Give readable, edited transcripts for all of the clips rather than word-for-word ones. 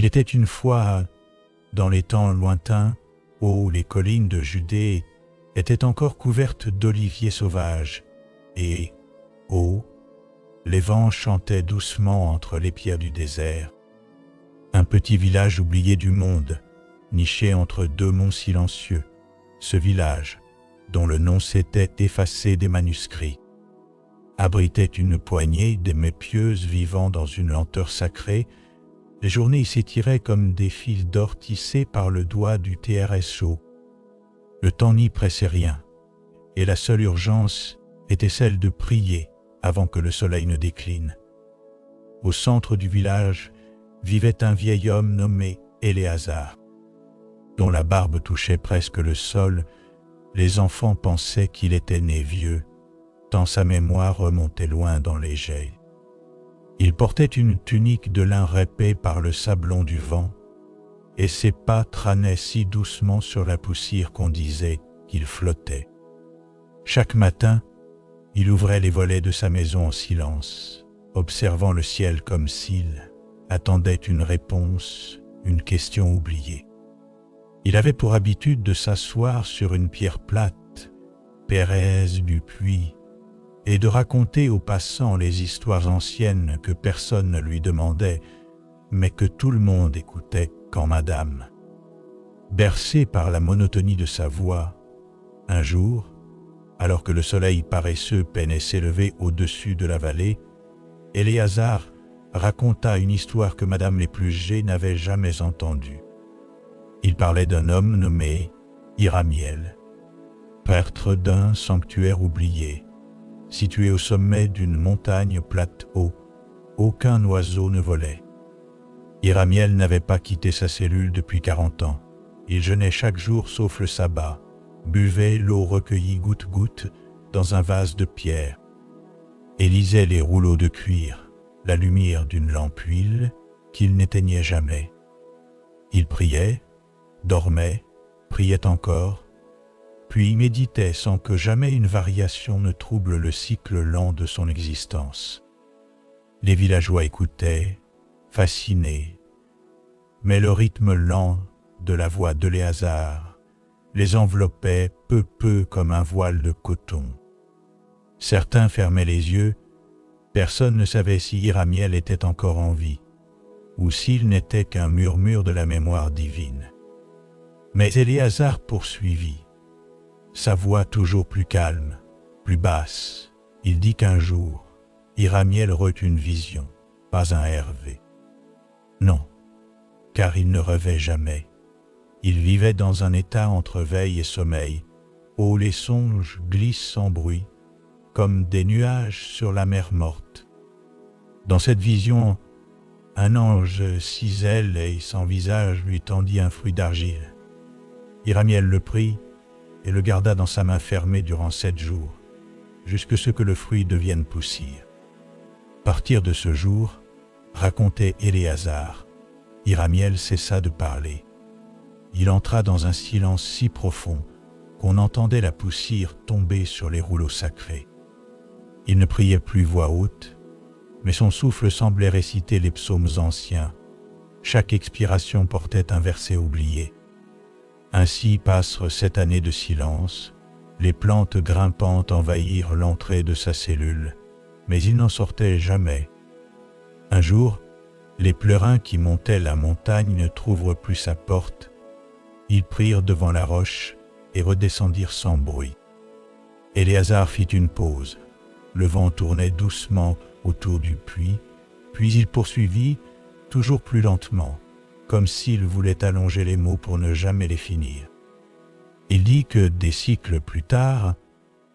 Il était une fois, dans les temps lointains, où les collines de Judée étaient encore couvertes d'oliviers sauvages, et, où les vents chantaient doucement entre les pierres du désert. Un petit village oublié du monde, niché entre deux monts silencieux, ce village, dont le nom s'était effacé des manuscrits, abritait une poignée d'aimaées pieuses vivant dans une lenteur sacrée. Les journées y s'étiraient comme des fils d'or tissés par le doigt du TRSO. Le temps n'y pressait rien, et la seule urgence était celle de prier avant que le soleil ne décline. Au centre du village vivait un vieil homme nommé Éléazar, dont la barbe touchait presque le sol. Les enfants pensaient qu'il était né vieux, tant sa mémoire remontait loin dans les geais. Il portait une tunique de lin râpée par le sablon du vent, et ses pas trânaient si doucement sur la poussière qu'on disait qu'il flottait. Chaque matin, il ouvrait les volets de sa maison en silence, observant le ciel comme s'il attendait une réponse, une question oubliée. Il avait pour habitude de s'asseoir sur une pierre plate, pérèse du puits, et de raconter aux passants les histoires anciennes que personne ne lui demandait, mais que tout le monde écoutait quand madame. Bercé par la monotonie de sa voix, un jour, alors que le soleil paresseux peinait s'élever au-dessus de la vallée, Éléazar raconta une histoire que madame Lépluché n'avait jamais entendue. Il parlait d'un homme nommé Iramiel, prêtre d'un sanctuaire oublié, situé au sommet d'une montagne plate où aucun oiseau ne volait. Iramiel n'avait pas quitté sa cellule depuis 40 ans. Il jeûnait chaque jour sauf le sabbat, buvait l'eau recueillie goutte-goutte dans un vase de pierre, et lisait les rouleaux de cuir, la lumière d'une lampe huile qu'il n'éteignait jamais. Il priait, dormait, priait encore, puis méditait sans que jamais une variation ne trouble le cycle lent de son existence. Les villageois écoutaient, fascinés, mais le rythme lent de la voix d'Éléazar les enveloppait peu comme un voile de coton. Certains fermaient les yeux, personne ne savait si Iramiel était encore en vie, ou s'il n'était qu'un murmure de la mémoire divine. Mais Éléazar poursuivit, sa voix toujours plus calme, plus basse. Il dit qu'un jour, Iramiel reut une vision, pas un Hervé. Non, car il ne rêvait jamais. Il vivait dans un état entre veille et sommeil, où les songes glissent sans bruit, comme des nuages sur la mer morte. Dans cette vision, un ange cisèle et sans visage lui tendit un fruit d'argile. Iramiel le prit et le garda dans sa main fermée durant 7 jours, jusque ce que le fruit devienne poussière. À partir de ce jour, racontait Éléazar, Iramiel cessa de parler. Il entra dans un silence si profond qu'on entendait la poussière tomber sur les rouleaux sacrés. Il ne priait plus voix haute, mais son souffle semblait réciter les psaumes anciens. Chaque expiration portait un verset oublié. Ainsi passent 7 années de silence, les plantes grimpantes envahirent l'entrée de sa cellule, mais il n'en sortait jamais. Un jour, les pleurins qui montaient la montagne ne trouvrent plus sa porte. Ils prirent devant la roche et redescendirent sans bruit. Éléazar fit une pause. Le vent tournait doucement autour du puits, puis il poursuivit, toujours plus lentement, comme s'il voulait allonger les mots pour ne jamais les finir. Il dit que des siècles plus tard,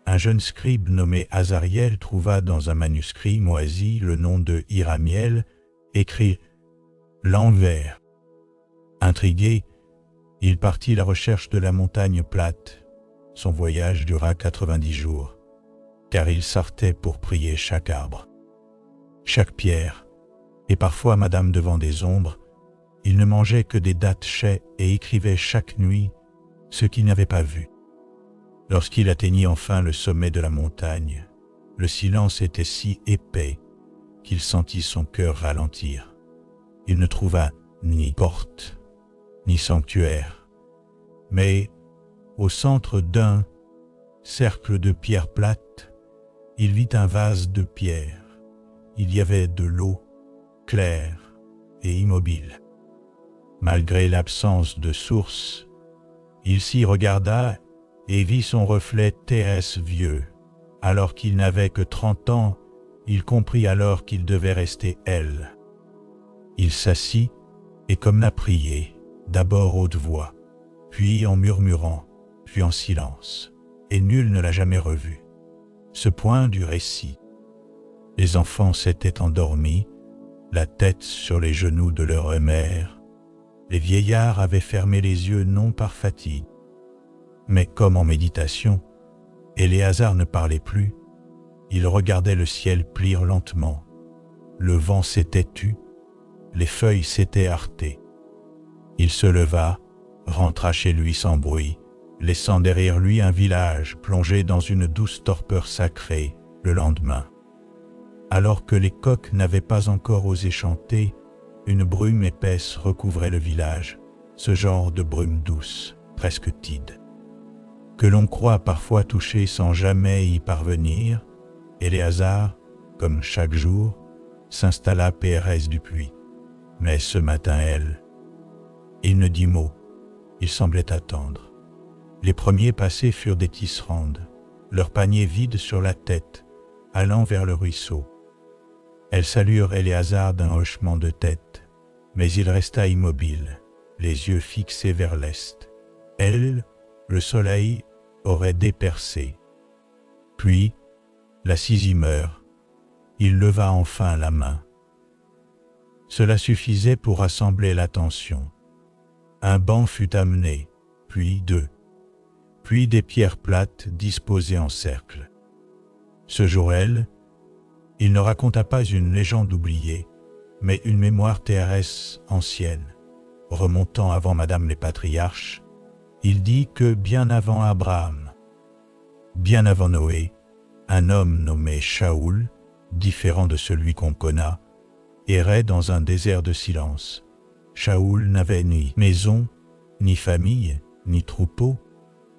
un jeune scribe nommé Azariel trouva dans un manuscrit moisi le nom de Iramiel, écrit l'envers. Intrigué, il partit à la recherche de la montagne plate. Son voyage dura 90 jours, car il sortait pour prier chaque arbre, chaque pierre, et parfois madame devant des ombres. Il ne mangeait que des dattes chais et écrivait chaque nuit ce qu'il n'avait pas vu. Lorsqu'il atteignit enfin le sommet de la montagne, le silence était si épais qu'il sentit son cœur ralentir. Il ne trouva ni porte, ni sanctuaire. Mais au centre d'un cercle de pierres plates, il vit un vase de pierre. Il y avait de l'eau, claire et immobile. Malgré l'absence de source, il s'y regarda et vit son reflet terrestre vieux. Alors qu'il n'avait que 30 ans, il comprit alors qu'il devait rester elle. Il s'assit et comme la prié, d'abord haute voix, puis en murmurant, puis en silence, et nul ne l'a jamais revu. Ce point du récit. Les enfants s'étaient endormis, la tête sur les genoux de leur mère. Les vieillards avaient fermé les yeux non par fatigue, mais comme en méditation. Éléazar ne parlait plus, il regardait le ciel plier lentement. Le vent s'était tu, les feuilles s'étaient heurtées. Il se leva, rentra chez lui sans bruit, laissant derrière lui un village plongé dans une douce torpeur sacrée le lendemain. Alors que les coqs n'avaient pas encore osé chanter, une brume épaisse recouvrait le village, ce genre de brume douce, presque tide, que l'on croit parfois toucher sans jamais y parvenir. Éléazar, comme chaque jour, s'installa PRS du puits. Mais ce matin, il ne dit mot, il semblait attendre. Les premiers passés furent des tisserandes, leurs paniers vides sur la tête, allant vers le ruisseau. Elles saluèrent Éléazar d'un hochement de tête, mais il resta immobile, les yeux fixés vers l'est. Elle, le soleil, aurait dépercé. Puis, la 6e heure, il leva enfin la main. Cela suffisait pour rassembler l'attention. Un banc fut amené, puis 2, puis des pierres plates disposées en cercle. Ce jour, il ne raconta pas une légende oubliée, mais une mémoire TRS ancienne. Remontant avant Madame les patriarches, il dit que bien avant Abraham, bien avant Noé, un homme nommé Shaoul, différent de celui qu'on connaît, errait dans un désert de silence. Shaoul n'avait ni maison, ni famille, ni troupeau.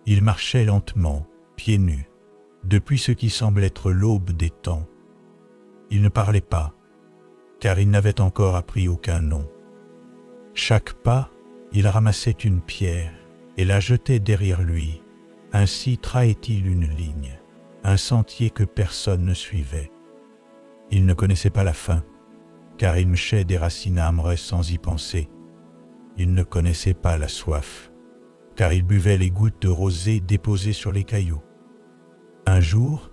Il marchait lentement, pieds nus, depuis ce qui semble être l'aube des temps. Il ne parlait pas, car il n'avait encore appris aucun nom. Chaque pas, il ramassait une pierre et la jetait derrière lui. Ainsi trahait-il une ligne, un sentier que personne ne suivait. Il ne connaissait pas la faim, car il mâchait des racines âmres sans y penser. Il ne connaissait pas la soif, car il buvait les gouttes de rosée déposées sur les cailloux. Un jour,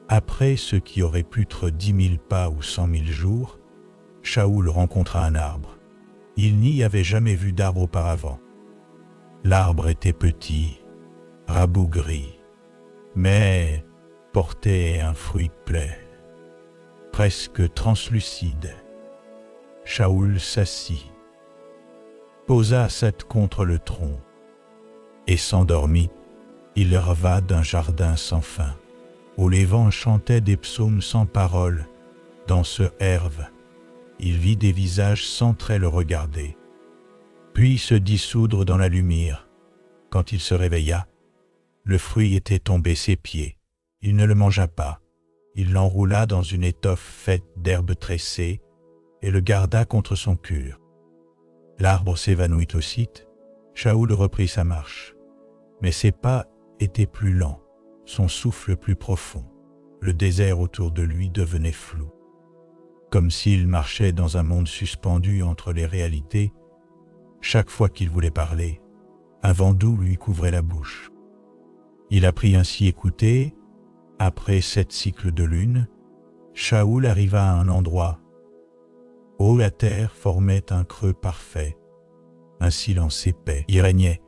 après ce qui aurait pu être 10 000 pas ou 100 000 jours, Shaoul rencontra un arbre. Il n'y avait jamais vu d'arbre auparavant. L'arbre était petit, rabougri, mais portait un fruit plein, presque translucide. Shaoul s'assit, posa sa tête contre le tronc et s'endormit. Il reva d'un jardin sans fin, où les vents chantaient des psaumes sans paroles. Dans ce herve, il vit des visages sans trait le regarder, puis se dissoudre dans la lumière. Quand il se réveilla, le fruit était tombé à ses pieds. Il ne le mangea pas. Il l'enroula dans une étoffe faite d'herbes tressées et le garda contre son cœur. L'arbre s'évanouit aussitôt. Shaoul reprit sa marche, mais ses pas étaient plus lents, son souffle plus profond. Le désert autour de lui devenait flou, comme s'il marchait dans un monde suspendu entre les réalités. Chaque fois qu'il voulait parler, un vent doux lui couvrait la bouche. Il apprit ainsi écouter. Après 7 cycles de lune, Shaoul arriva à un endroit où la terre formait un creux parfait. Un silence épais y régnait.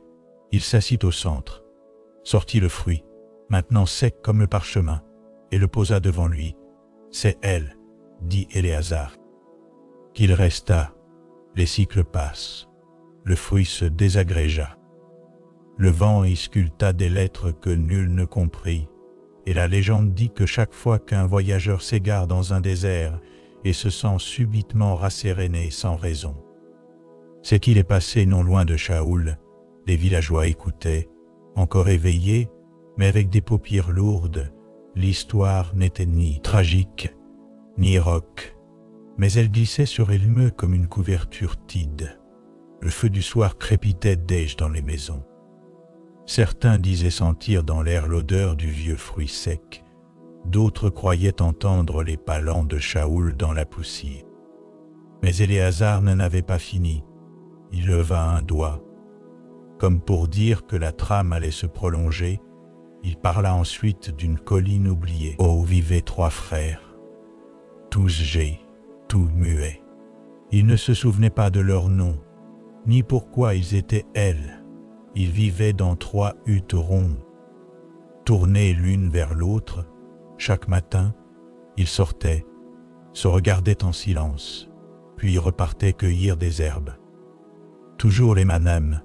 Il s'assit au centre, sortit le fruit, maintenant sec comme le parchemin, et le posa devant lui. « C'est elle, » dit Éléazar. Qu'il resta, les cycles passent. Le fruit se désagrégea. Le vent y sculpta des lettres que nul ne comprit, et la légende dit que chaque fois qu'un voyageur s'égare dans un désert et se sent subitement rasséréné sans raison, C'est qu'il est passé non loin de Shaoul. Les villageois écoutaient, encore éveillés, mais avec des paupières lourdes. L'histoire n'était ni tragique, ni rock, mais elle glissait sur eux comme une couverture tide. Le feu du soir crépitait déjà dans les maisons. Certains disaient sentir dans l'air l'odeur du vieux fruit sec. D'autres croyaient entendre les pas lents de Shaoul dans la poussière. Mais Éléazar n'en avait pas fini. Il leva un doigt. Comme pour dire que la trame allait se prolonger, il parla ensuite d'une colline oubliée où vivaient 3 frères, tous gais, tous muets. Ils ne se souvenaient pas de leur nom, ni pourquoi ils étaient elles. Ils vivaient dans 3 huttes rondes. Tournées l'une vers l'autre, chaque matin, ils sortaient, se regardaient en silence, puis repartaient cueillir des herbes. Toujours les mêmes.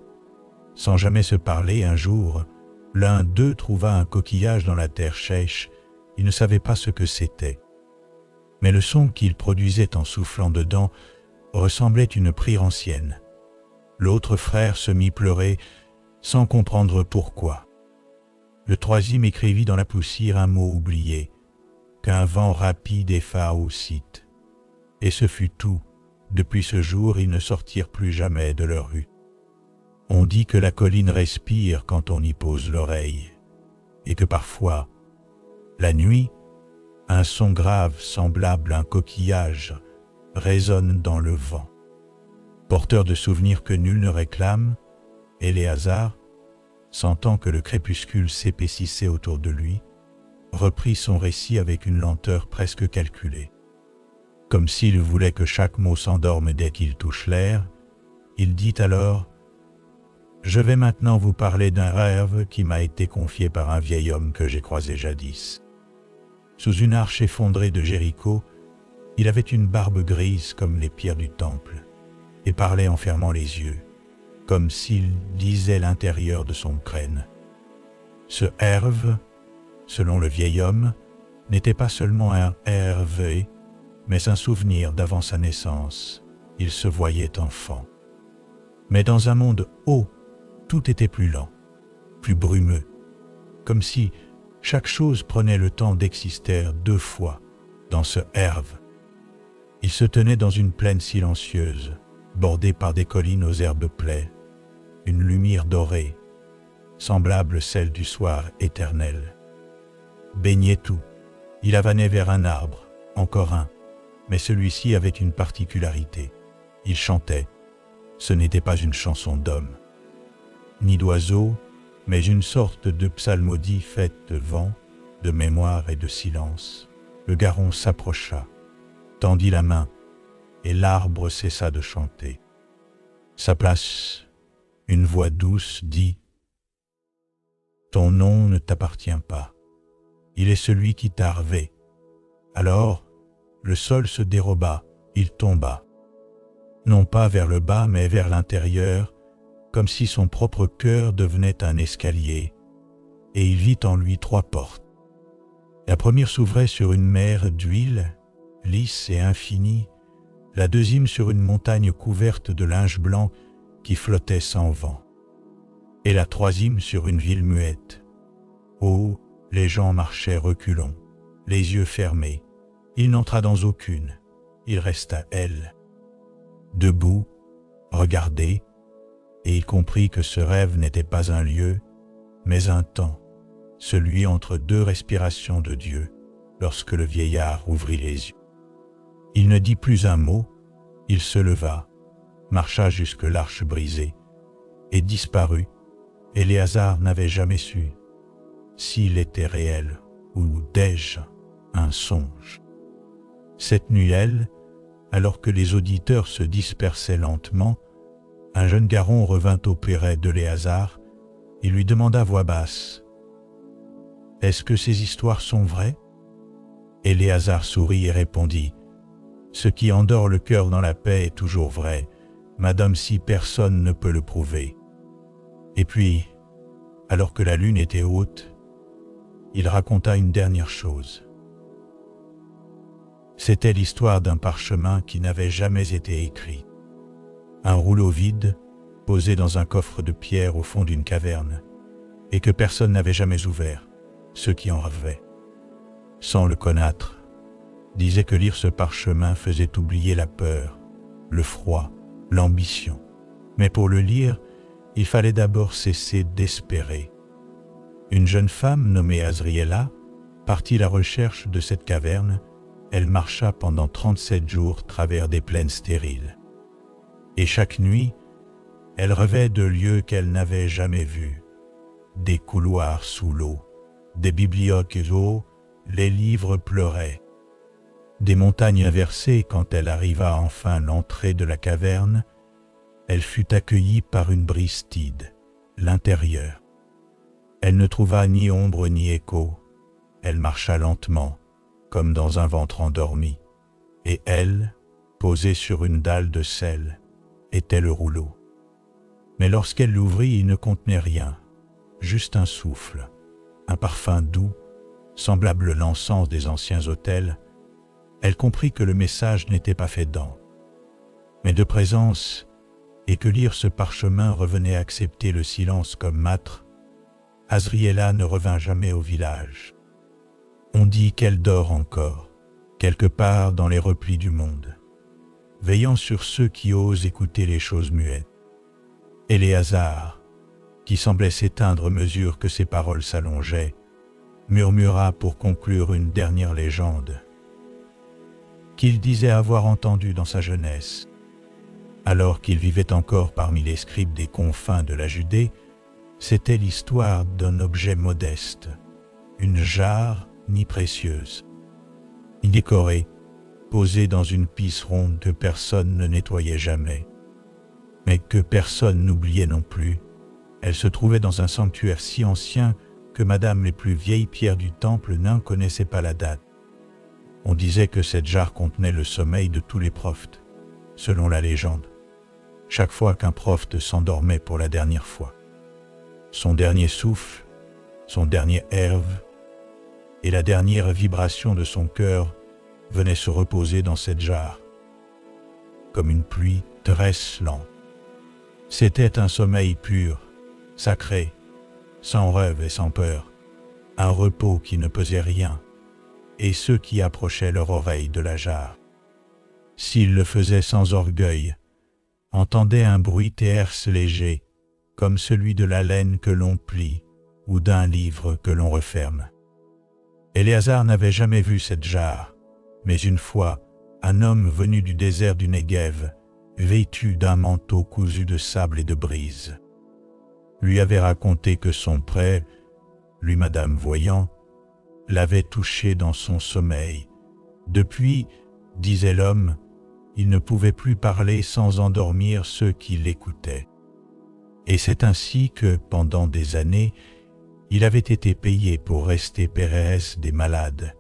Sans jamais se parler, un jour, l'un d'eux trouva un coquillage dans la terre sèche. Il ne savait pas ce que c'était. Mais le son qu'il produisait en soufflant dedans ressemblait à une prière ancienne. L'autre frère se mit pleurer sans comprendre pourquoi. Le troisième écrivit dans la poussière un mot oublié, qu'un vent rapide effa au site. Et ce fut tout. Depuis ce jour, ils ne sortirent plus jamais de leur rue. On dit que la colline respire quand on y pose l'oreille, et que parfois, la nuit, un son grave semblable à un coquillage résonne dans le vent. Porteur de souvenirs que nul ne réclame, Éléazar, sentant que le crépuscule s'épaississait autour de lui, reprit son récit avec une lenteur presque calculée. Comme s'il voulait que chaque mot s'endorme dès qu'il touche l'air, il dit alors « Je vais maintenant vous parler d'un rêve qui m'a été confié par un vieil homme que j'ai croisé jadis. Sous une arche effondrée de Jéricho, il avait une barbe grise comme les pierres du temple, et parlait en fermant les yeux, comme s'il lisait l'intérieur de son crâne. Ce Herve, selon le vieil homme, n'était pas seulement un Hervé, mais un souvenir d'avant sa naissance. Il se voyait enfant. Mais dans un monde haut, tout était plus lent, plus brumeux, comme si chaque chose prenait le temps d'exister 2 fois dans ce Herve. Il se tenait dans une plaine silencieuse, bordée par des collines aux herbes plaies, une lumière dorée, semblable celle du soir éternel. Baignait tout. Il avanait vers un arbre, encore un, mais celui-ci avait une particularité. Il chantait. Ce n'était pas une chanson d'homme, ni d'oiseau, mais une sorte de psalmodie faite de vent, de mémoire et de silence. Le garron s'approcha, tendit la main, et l'arbre cessa de chanter. Sa place, une voix douce dit « Ton nom ne t'appartient pas. Il est celui qui t'a rêvé. » Alors, le sol se déroba, il tomba. Non pas vers le bas, mais vers l'intérieur, comme si son propre cœur devenait un escalier, et il vit en lui 3 portes. La première s'ouvrait sur une mer d'huile, lisse et infinie, la deuxième sur une montagne couverte de linge blanc qui flottait sans vent, et la troisième sur une ville muette. Oh, les gens marchaient reculons, les yeux fermés. Il n'entra dans aucune, il resta elle. Debout, regardé, et il comprit que ce rêve n'était pas un lieu, mais un temps, celui entre 2 respirations de Dieu, lorsque le vieillard ouvrit les yeux. Il ne dit plus un mot, il se leva, marcha jusque l'arche brisée, et disparut. Éléazar n'avait jamais su s'il était réel ou déjà un songe. Cette nuit, alors que les auditeurs se dispersaient lentement, un jeune garron revint auprès d'Éléazar et lui demanda à voix basse « Est-ce que ces histoires sont vraies ?» Éléazar sourit et répondit « Ce qui endort le cœur dans la paix est toujours vrai, madame, si personne ne peut le prouver. » Et puis, alors que la lune était haute, il raconta une dernière chose. C'était l'histoire d'un parchemin qui n'avait jamais été écrit. un rouleau vide, posé dans un coffre de pierre au fond d'une caverne, et que personne n'avait jamais ouvert, ceux qui en rêvaient. Sans le connaître, disaient que lire ce parchemin faisait oublier la peur, le froid, l'ambition. Mais pour le lire, il fallait d'abord cesser d'espérer. Une jeune femme nommée Azriela partit à la recherche de cette caverne. Elle marcha pendant 37 jours travers des plaines stériles. Et chaque nuit, elle rêvait de lieux qu'elle n'avait jamais vus. Des couloirs sous l'eau, des bibliothèques où les livres pleuraient. Des montagnes inversées. Quand elle arriva enfin à l'entrée de la caverne, elle fut accueillie par une brise tiède, l'intérieur. Elle ne trouva ni ombre ni écho. Elle marcha lentement, comme dans un ventre endormi, et elle, posée sur une dalle de sel, était le rouleau. Mais lorsqu'elle l'ouvrit, il ne contenait rien, juste un souffle, un parfum doux, semblable à l'encens des anciens autels. Elle comprit que le message n'était pas fait d'encre, mais de présence, et que lire ce parchemin revenait accepter le silence comme mâtre. Azriela ne revint jamais au village. On dit qu'elle dort encore, quelque part dans les replis du monde, veillant sur ceux qui osent écouter les choses muettes. Éléazar, qui semblait s'éteindre à mesure que ses paroles s'allongeaient, murmura pour conclure une dernière légende qu'il disait avoir entendue dans sa jeunesse. Alors qu'il vivait encore parmi les scribes des confins de la Judée, c'était l'histoire d'un objet modeste, une jarre ni précieuse, ni décorée, posée dans une pisse ronde que personne ne nettoyait jamais, mais que personne n'oubliait non plus. Elle se trouvait dans un sanctuaire si ancien que madame les plus vieilles pierres du temple n'en connaissait pas la date. On disait que cette jarre contenait le sommeil de tous les prophètes, selon la légende. Chaque fois qu'un prophète s'endormait pour la dernière fois, son dernier souffle, son dernier herve et la dernière vibration de son cœur venaient se reposer dans cette jarre, comme une pluie lente. C'était un sommeil pur, sacré, sans rêve et sans peur, un repos qui ne pesait rien, et ceux qui approchaient leur oreille de la jarre, s'ils le faisaient sans orgueil, entendaient un bruit tierce léger, comme celui de la laine que l'on plie ou d'un livre que l'on referme. Éléazar n'avait jamais vu cette jarre, mais une fois, un homme venu du désert du Negev, vêtu d'un manteau cousu de sable et de brise, lui avait raconté que son prêtre, lui madame voyant, l'avait touché dans son sommeil. Depuis, disait l'homme, il ne pouvait plus parler sans endormir ceux qui l'écoutaient. Et c'est ainsi que, pendant des années, il avait été payé pour rester Pérès des malades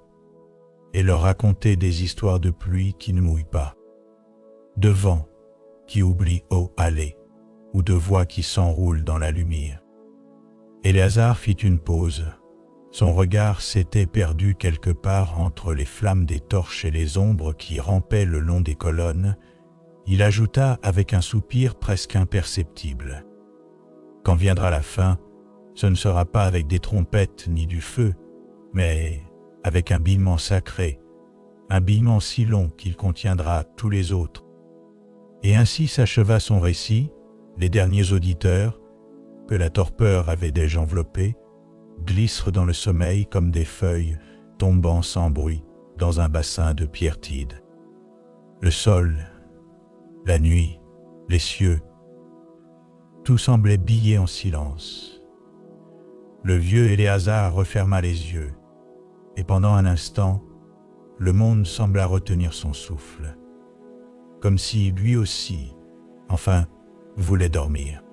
et leur raconter des histoires de pluie qui ne mouillent pas, de vent qui oublie où aller, ou de voix qui s'enroulent dans la lumière. Éléazar fit une pause. Son regard s'était perdu quelque part entre les flammes des torches et les ombres qui rampaient le long des colonnes. Il ajouta avec un soupir presque imperceptible: « Quand viendra la fin, ce ne sera pas avec des trompettes ni du feu, mais avec un bîlement sacré, un bîlement si long qu'il contiendra tous les autres. » Et ainsi s'acheva son récit. Les derniers auditeurs, que la torpeur avait déjà enveloppés, glissent dans le sommeil comme des feuilles tombant sans bruit dans un bassin de pierre tiède. Le sol, la nuit, les cieux, tout semblait biller en silence. Le vieux Éléazar referma les yeux, et pendant un instant, le monde sembla retenir son souffle, comme si lui aussi, enfin, voulait dormir.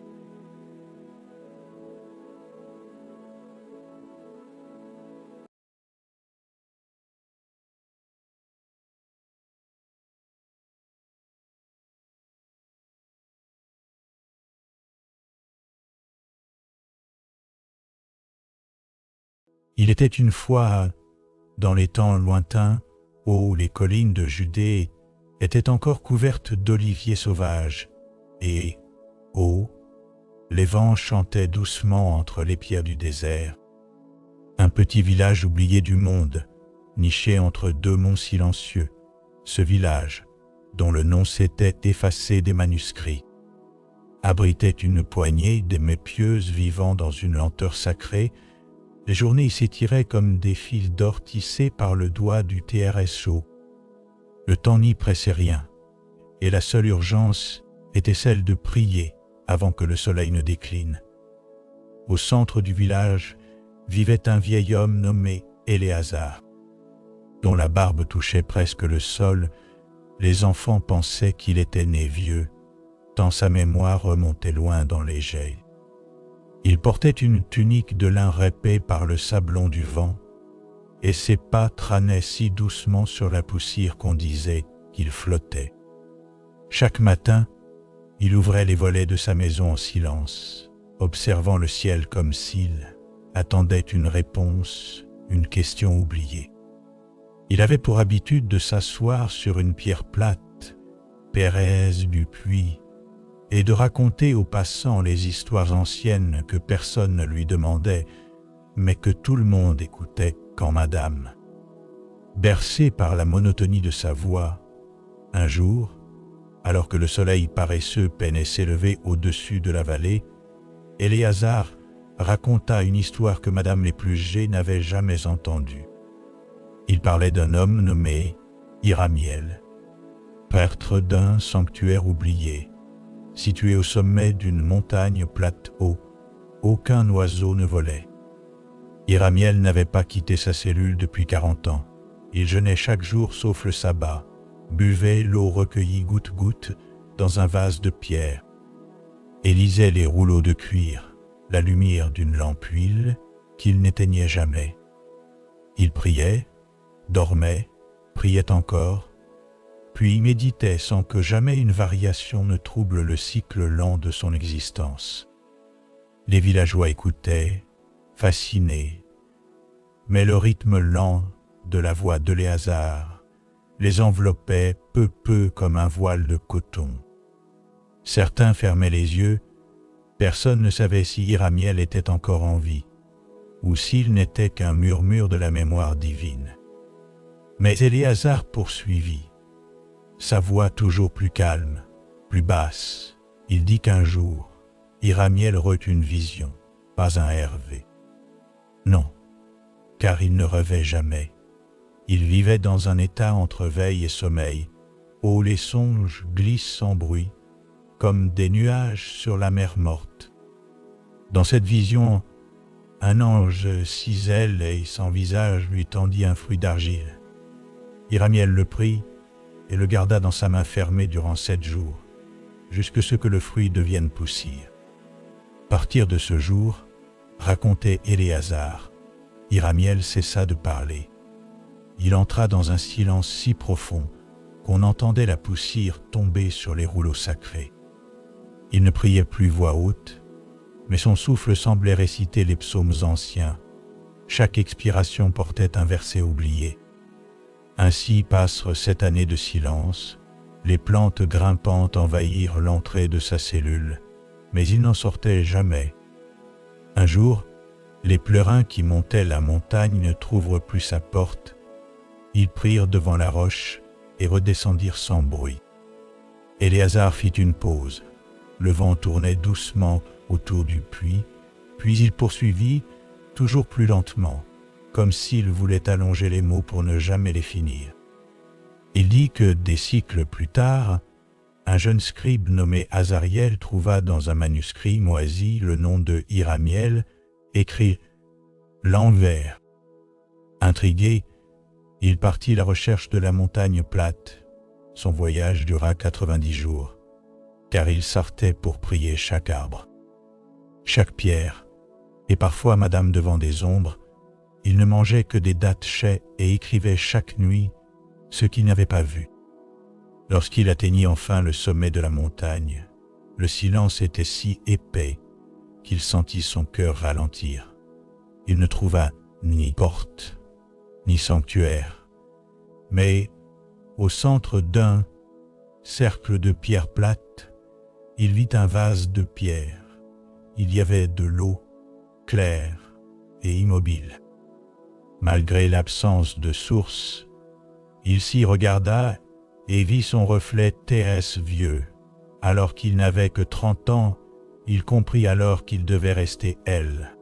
Il était une fois, dans les temps lointains, où les collines de Judée étaient encore couvertes d'oliviers sauvages et, haut, les vents chantaient doucement entre les pierres du désert. Un petit village oublié du monde, niché entre deux monts silencieux, ce village, dont le nom s'était effacé des manuscrits, abritait une poignée d'aimer pieuses vivant dans une lenteur sacrée. Les journées y s'étiraient comme des fils d'or tissés par le doigt du TRSO. Le temps n'y pressait rien, et la seule urgence était celle de prier avant que le soleil ne décline. Au centre du village vivait un vieil homme nommé Éléazar, dont la barbe touchait presque le sol. Les enfants pensaient qu'il était né vieux, tant sa mémoire remontait loin dans les geais. Il portait une tunique de lin râpée par le sablon du vent, et ses pas trânaient si doucement sur la poussière qu'on disait qu'il flottait. Chaque matin, il ouvrait les volets de sa maison en silence, observant le ciel comme s'il attendait une réponse, une question oubliée. Il avait pour habitude de s'asseoir sur une pierre plate, pérèse du puits, et de raconter aux passants les histoires anciennes que personne ne lui demandait, mais que tout le monde écoutait quand madame. Bercé par la monotonie de sa voix, un jour, alors que le soleil paresseux peinait s'élever au-dessus de la vallée, Éléazar raconta une histoire que madame l'Épluchée n'avait jamais entendue. Il parlait d'un homme nommé Iramiel, prêtre d'un sanctuaire oublié, situé au sommet d'une montagne plate où aucun oiseau ne volait. Iramiel n'avait pas quitté sa cellule depuis 40 ans. Il jeûnait chaque jour sauf le sabbat, buvait l'eau recueillie goutte-goutte dans un vase de pierre, et lisait les rouleaux de cuir, la lumière d'une lampe huile qu'il n'éteignait jamais. Il priait, dormait, priait encore, puis méditait sans que jamais une variation ne trouble le cycle lent de son existence. Les villageois écoutaient, fascinés, mais le rythme lent de la voix d'Éléazar les enveloppait peu comme un voile de coton. Certains fermaient les yeux, personne ne savait si Iramiel était encore en vie, ou s'il n'était qu'un murmure de la mémoire divine. Mais Éléazar poursuivit, sa voix toujours plus calme, plus basse. Il dit qu'un jour, Iramiel reut une vision, pas un Hervé. Non, car il ne rêvait jamais. Il vivait dans un état entre veille et sommeil, où les songes glissent sans bruit, comme des nuages sur la mer morte. Dans cette vision, un ange cisèle et sans visage lui tendit un fruit d'argile. Iramiel le prit et le garda dans sa main fermée durant 7 jours, jusque ce que le fruit devienne poussière. À partir de ce jour, racontait Éléazar, Iramiel cessa de parler. Il entra dans un silence si profond qu'on entendait la poussière tomber sur les rouleaux sacrés. Il ne priait plus voix haute, mais son souffle semblait réciter les psaumes anciens. Chaque expiration portait un verset oublié. Ainsi passent 7 années de silence. Les plantes grimpantes envahirent l'entrée de sa cellule, mais il n'en sortait jamais. Un jour, les pleurins qui montaient la montagne ne trouvrent plus sa porte. Ils prirent devant la roche et redescendirent sans bruit. Éléazar fit une pause. Le vent tournait doucement autour du puits, puis il poursuivit, toujours plus lentement, comme s'il voulait allonger les mots pour ne jamais les finir. Il dit que des siècles plus tard, un jeune scribe nommé Azariel trouva dans un manuscrit moisi le nom de Iramiel, écrit l'envers. Intrigué, il partit à la recherche de la montagne plate. Son voyage dura 90 jours, car il sortait pour prier chaque arbre, chaque pierre, et parfois madame devant des ombres. Il ne mangeait que des dattes chais et écrivait chaque nuit ce qu'il n'avait pas vu. Lorsqu'il atteignit enfin le sommet de la montagne, le silence était si épais qu'il sentit son cœur ralentir. Il ne trouva ni porte, ni sanctuaire, mais au centre d'un cercle de pierres plates, Il vit un vase de pierre. Il y avait de l'eau, claire et immobile. Malgré l'absence de source, il s'y regarda et vit son reflet terrestre vieux. Alors qu'il n'avait que 30 ans, il comprit alors qu'il devait rester elle.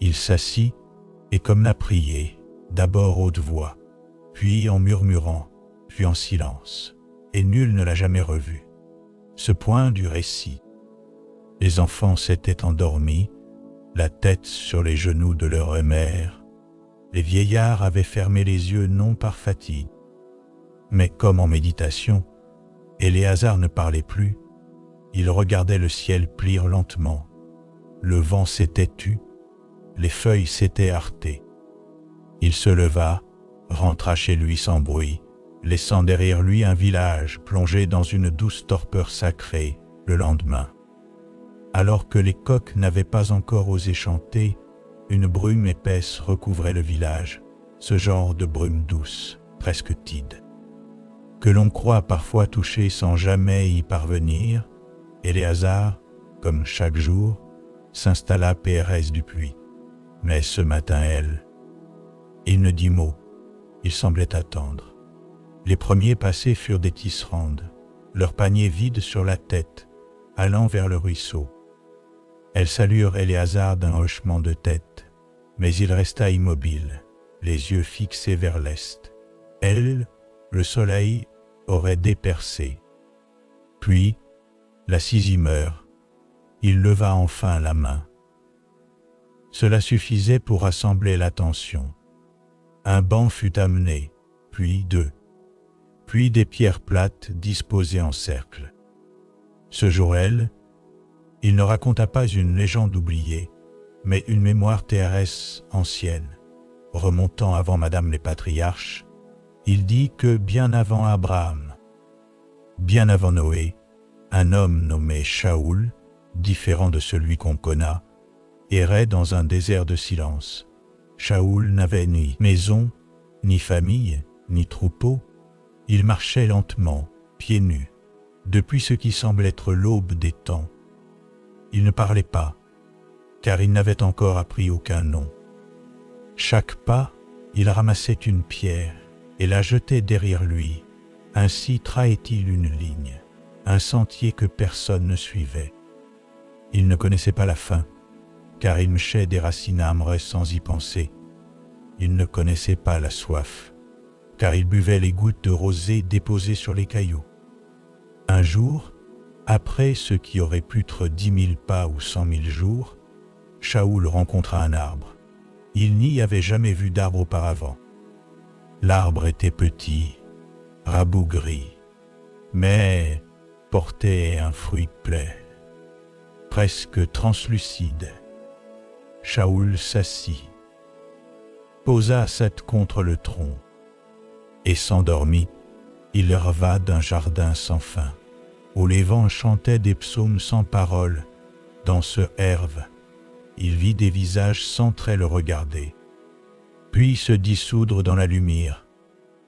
Il s'assit et comme l'a prié, d'abord haute voix, puis en murmurant, puis en silence, et nul ne l'a jamais revu. Ce point du récit. Les enfants s'étaient endormis, la tête sur les genoux de leur mère. Les vieillards avaient fermé les yeux non par fatigue, mais comme en méditation. Éléazar ne parlait plus. Il regardait le ciel plier lentement. Le vent s'était tu, les feuilles s'étaient heurtées. Il se leva, rentra chez lui sans bruit, laissant derrière lui un village plongé dans une douce torpeur sacrée le lendemain. Alors que les coqs n'avaient pas encore osé chanter, une brume épaisse recouvrait le village, ce genre de brume douce, presque tide, que l'on croit parfois toucher sans jamais y parvenir. Éléazar, comme chaque jour, s'installa PRS du puits. Mais ce matin, il ne dit mot, il semblait attendre. Les premiers passés furent des tisserandes, leurs paniers vides sur la tête, allant vers le ruisseau. Elles saluèrent Éléazar d'un hochement de tête, mais il resta immobile, les yeux fixés vers l'est. Elle, le soleil, aurait dépercé. Puis, la 6e heure, il leva enfin la main. Cela suffisait pour rassembler l'attention. Un banc fut amené, puis 2, puis des pierres plates disposées en cercle. Ce jour-là, il ne raconta pas une légende oubliée, mais une mémoire TRS ancienne. Remontant avant Madame les patriarches, il dit que bien avant Abraham, bien avant Noé, un homme nommé Shaoul, différent de celui qu'on connaît, errait dans un désert de silence. Shaoul n'avait ni maison, ni famille, ni troupeau. Il marchait lentement, pieds nus, depuis ce qui semble être l'aube des temps. Il ne parlait pas, car il n'avait encore appris aucun nom. Chaque pas, il ramassait une pierre et la jetait derrière lui. Ainsi trahait-il une ligne, un sentier que personne ne suivait. Il ne connaissait pas la fin, car il mâchait des racines âmres sans y penser. Il ne connaissait pas la soif, car il buvait les gouttes de rosée déposées sur les cailloux. Un jour, après ce qui aurait pu être 10 000 pas ou 100 000 jours, Shaoul rencontra un arbre. Il n'y avait jamais vu d'arbre auparavant. L'arbre était petit, rabougri, mais portait un fruit plein, presque translucide. Shaoul s'assit, posa sa tête contre le tronc et s'endormit. Il reva d'un jardin sans fin, où les vents chantaient des psaumes sans paroles. Dans ce herve, il vit des visages sans trait le regarder, puis se dissoudre dans la lumière.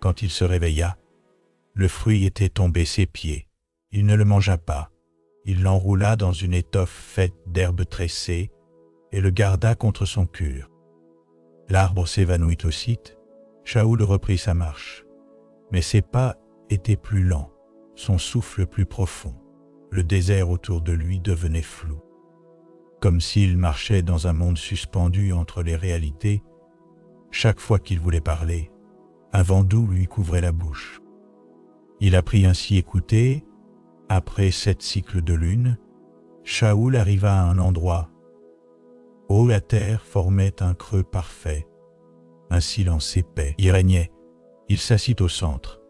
Quand il se réveilla, le fruit était tombé ses pieds. Il ne le mangea pas. Il l'enroula dans une étoffe faite d'herbes tressées et le garda contre son cœur. L'arbre s'évanouit aussitôt. Shaoul reprit sa marche, mais ses pas étaient plus lents, son souffle plus profond. Le désert autour de lui devenait flou, comme s'il marchait dans un monde suspendu entre les réalités. Chaque fois qu'il voulait parler, un vent doux lui couvrait la bouche. Il apprit ainsi écouter. Après 7 cycles de lune, Shaoul arriva à un endroit où la terre formait un creux parfait. Un silence épais y régnait. Il s'assit au centre,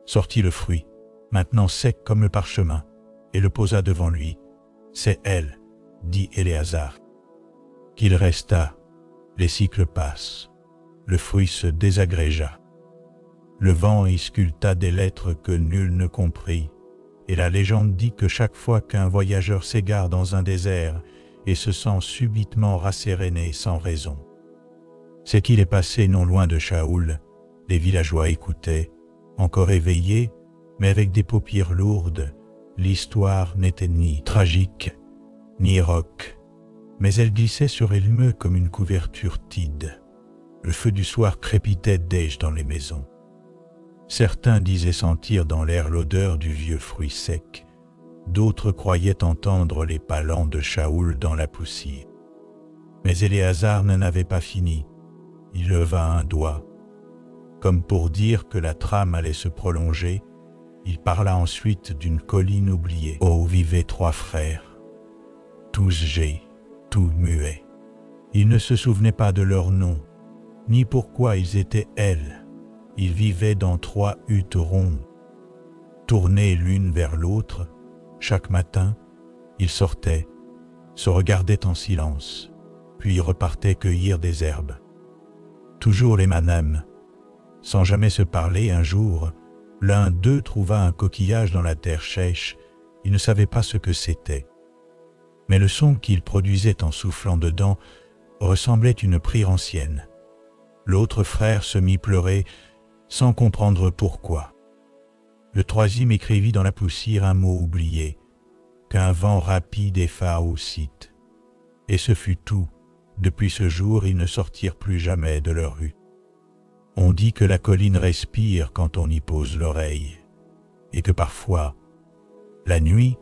sortit le fruit, maintenant sec comme le parchemin, et le posa devant lui. « C'est elle, » dit Éléazar. Qu'il resta, les cycles passent. Le fruit se désagrégea. Le vent y sculpta des lettres que nul ne comprit, et la légende dit que chaque fois qu'un voyageur s'égare dans un désert et se sent subitement rasséréné sans raison, c'est qu'il est passé non loin de Shaoul. Les villageois écoutaient, encore éveillés, mais avec des paupières lourdes, L'histoire n'était ni tragique, ni rock, mais elle glissait sur elle-même comme une couverture tide. Le feu du soir crépitait déjà dans les maisons. Certains disaient sentir dans l'air l'odeur du vieux fruit sec, d'autres croyaient entendre les pas lents de Shaoul dans la poussière. Mais Éléazar n'en avait pas fini. Il leva un doigt. Comme pour dire que la trame allait se prolonger, il parla ensuite d'une colline oubliée où vivaient 3 frères, tous gais, tous muets. Ils ne se souvenaient pas de leur nom, ni pourquoi ils étaient elles. Ils vivaient dans 3 huttes rondes. Tournées l'une vers l'autre, chaque matin, ils sortaient, se regardaient en silence, puis repartaient cueillir des herbes. Toujours les mêmes. Sans jamais se parler, un jour, l'un d'eux trouva un coquillage dans la terre sèche. Il ne savait pas ce que c'était. Mais le son qu'il produisait en soufflant dedans ressemblait à une prière ancienne. L'autre frère se mit pleurer sans comprendre pourquoi. Le troisième écrivit dans la poussière un mot oublié, qu'un vent rapide effa au site. Et ce fut tout. Depuis ce jour, ils ne sortirent plus jamais de leur rue. On dit que la colline respire quand on y pose l'oreille, et que parfois, la nuit,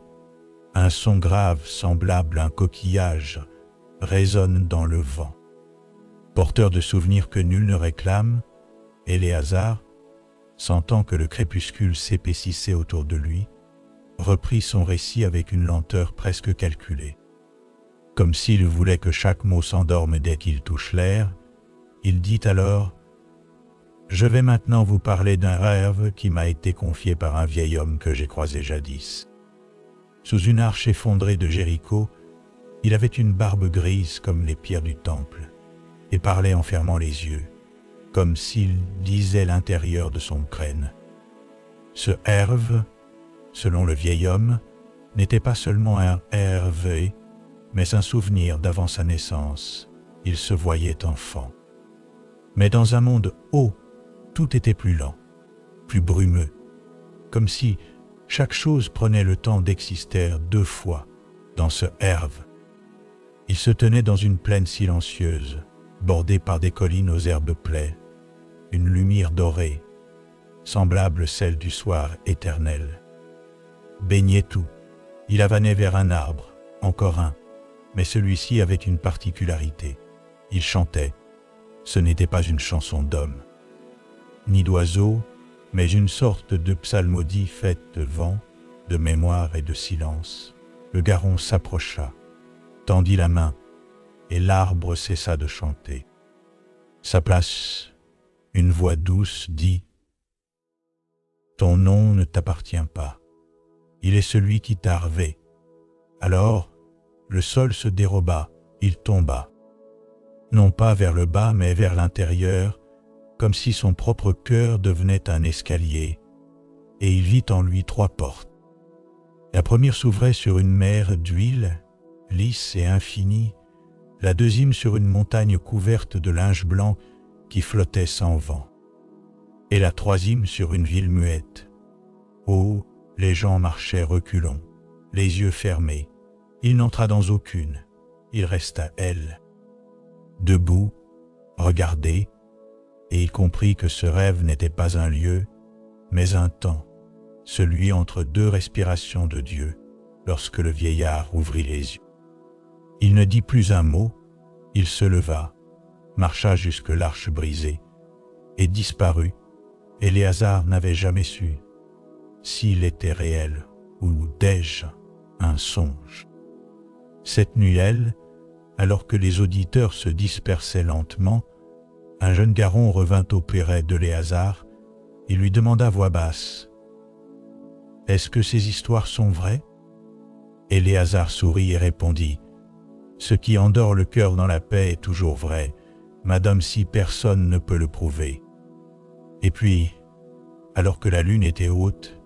un son grave semblable à un coquillage résonne dans le vent. Porteur de souvenirs que nul ne réclame, Éléazar, sentant que le crépuscule s'épaississait autour de lui, reprit son récit avec une lenteur presque calculée. Comme s'il voulait que chaque mot s'endorme dès qu'il touche l'air, il dit alors « Je vais maintenant vous parler d'un rêve qui m'a été confié par un vieil homme que j'ai croisé jadis. Sous une arche effondrée de Jéricho, il avait une barbe grise comme les pierres du temple et parlait en fermant les yeux, comme s'il lisait l'intérieur de son crâne. Ce Herve, selon le vieil homme, n'était pas seulement un Hervé, mais un souvenir d'avant sa naissance. Il se voyait enfant. Mais dans un monde haut, tout était plus lent, plus brumeux, comme si chaque chose prenait le temps d'exister 2 fois dans ce Herve. Il se tenait dans une plaine silencieuse, bordée par des collines aux herbes plaies, une lumière dorée, semblable celle du soir éternel. Baignait tout. Il avanait vers un arbre, encore un, mais celui-ci avait une particularité. Il chantait. Ce n'était pas une chanson d'homme, ni d'oiseau, mais une sorte de psalmodie faite de vent, de mémoire et de silence. Le garron s'approcha, tendit la main, et l'arbre cessa de chanter. Sa place, une voix douce dit « Ton nom ne t'appartient pas, il est celui qui t'a rêvé. » Alors, le sol se déroba, il tomba, non pas vers le bas, mais vers l'intérieur, comme si son propre cœur devenait un escalier, et il vit en lui 3 portes. La première s'ouvrait sur une mer d'huile, lisse et infinie, la deuxième sur une montagne couverte de linge blanc qui flottait sans vent, et la troisième sur une ville muette. Oh, les gens marchaient reculons, les yeux fermés. Il n'entra dans aucune, il resta elle. Debout, regardé, et il comprit que ce rêve n'était pas un lieu, mais un temps, celui entre 2 respirations de Dieu, lorsque le vieillard ouvrit les yeux. Il ne dit plus un mot, il se leva, marcha jusque l'arche brisée, et disparut. Éléazar n'avait jamais su s'il était réel ou déjà un songe. Cette nuit, alors que les auditeurs se dispersaient lentement, un jeune garron revint auprès d'Éléazar et lui demanda à voix basse « Est-ce que ces histoires sont vraies ?» Éléazar sourit et répondit « Ce qui endort le cœur dans la paix est toujours vrai, madame, si personne ne peut le prouver. » Et puis, alors que la lune était haute,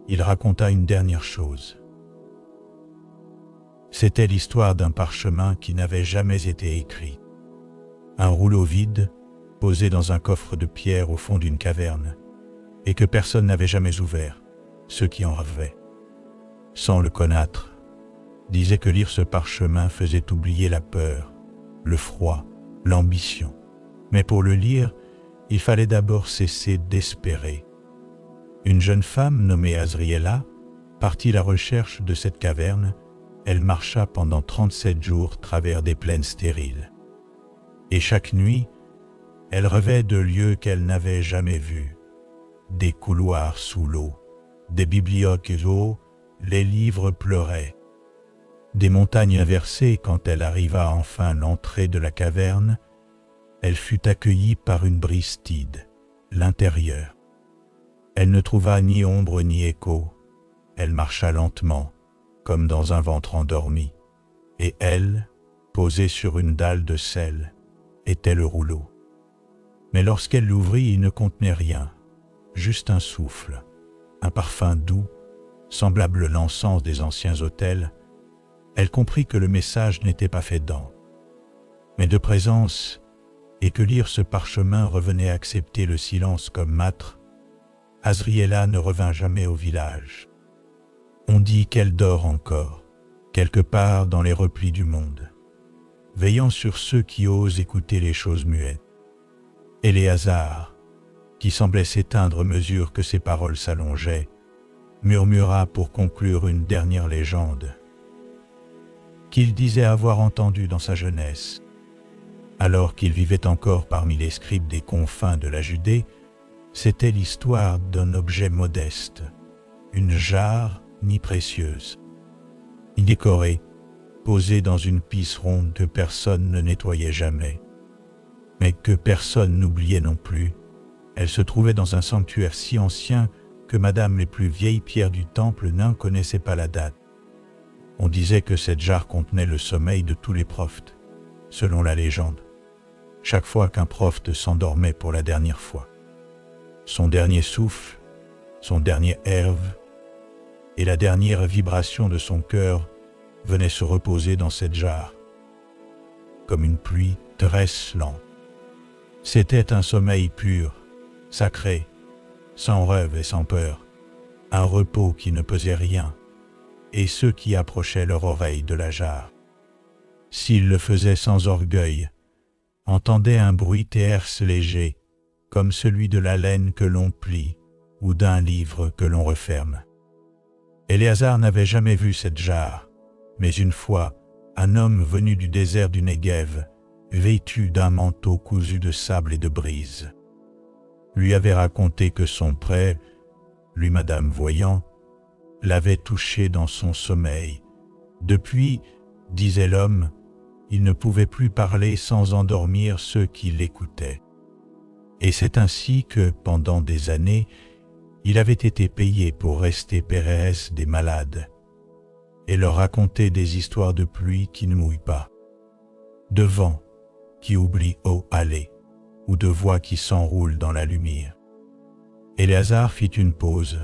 il raconta une dernière chose. C'était l'histoire d'un parchemin qui n'avait jamais été écrit. Un rouleau vide, posé dans un coffre de pierre au fond d'une caverne, et que personne n'avait jamais ouvert, ceux qui en rêvaient. sans le connaître, disait que lire ce parchemin faisait oublier la peur, le froid, l'ambition. Mais pour le lire, il fallait d'abord cesser d'espérer. Une jeune femme nommée Azriela partit à la recherche de cette caverne. Elle marcha pendant 37 jours travers des plaines stériles. Et chaque nuit, elle rêvait de lieux qu'elle n'avait jamais vus. Des couloirs sous l'eau, des bibliothèques où les livres pleuraient. Des montagnes inversées. Quand elle arriva enfin à l'entrée de la caverne, elle fut accueillie par une brise tiède, l'intérieur. Elle ne trouva ni ombre ni écho. Elle marcha lentement, comme dans un ventre endormi, et elle, posée sur une dalle de sel, était le rouleau. Mais lorsqu'elle l'ouvrit, il ne contenait rien, juste un souffle, un parfum doux, semblable à l'encens des anciens autels. Elle comprit que le message n'était pas fait d'encre, mais de présence, et que lire ce parchemin revenait accepter le silence comme mâtre. Azriela ne revint jamais au village. On dit qu'elle dort encore, quelque part dans les replis du monde, veillant sur ceux qui osent écouter les choses muettes. Éléazar, qui semblait s'éteindre à mesure que ses paroles s'allongeaient, murmura pour conclure une dernière légende qu'il disait avoir entendue dans sa jeunesse. Alors qu'il vivait encore parmi les scribes des confins de la Judée, c'était l'histoire d'un objet modeste, une jarre ni précieuse, ni décorée, posée dans une pisse ronde que personne ne nettoyait jamais, mais que personne n'oubliait non plus. Elle se trouvait dans un sanctuaire si ancien que madame les plus vieilles pierres du temple n'en connaissait pas la date. On disait que cette jarre contenait le sommeil de tous les prophètes, selon la légende. Chaque fois qu'un prophète s'endormait pour la dernière fois, son dernier souffle, son dernier herve et la dernière vibration de son cœur venaient se reposer dans cette jarre, comme une pluie lente. C'était un sommeil pur, sacré, sans rêve et sans peur, un repos qui ne pesait rien, et ceux qui approchaient leur oreille de la jarre, s'ils le faisaient sans orgueil, entendaient un bruit tierce léger, comme celui de la laine que l'on plie ou d'un livre que l'on referme. Éléazar n'avait jamais vu cette jarre, mais une fois, un homme venu du désert du Negev, vêtu d'un manteau cousu de sable et de brise, lui avait raconté que son prêtre, lui madame voyant, l'avait touché dans son sommeil. Depuis, disait l'homme, il ne pouvait plus parler sans endormir ceux qui l'écoutaient. Et c'est ainsi que, pendant des années, il avait été payé pour rester Pérès des malades et leur raconter des histoires de pluie qui ne mouillent pas, de vent qui oublie où aller, ou de voix qui s'enroulent dans la lumière. Éléazar fit une pause.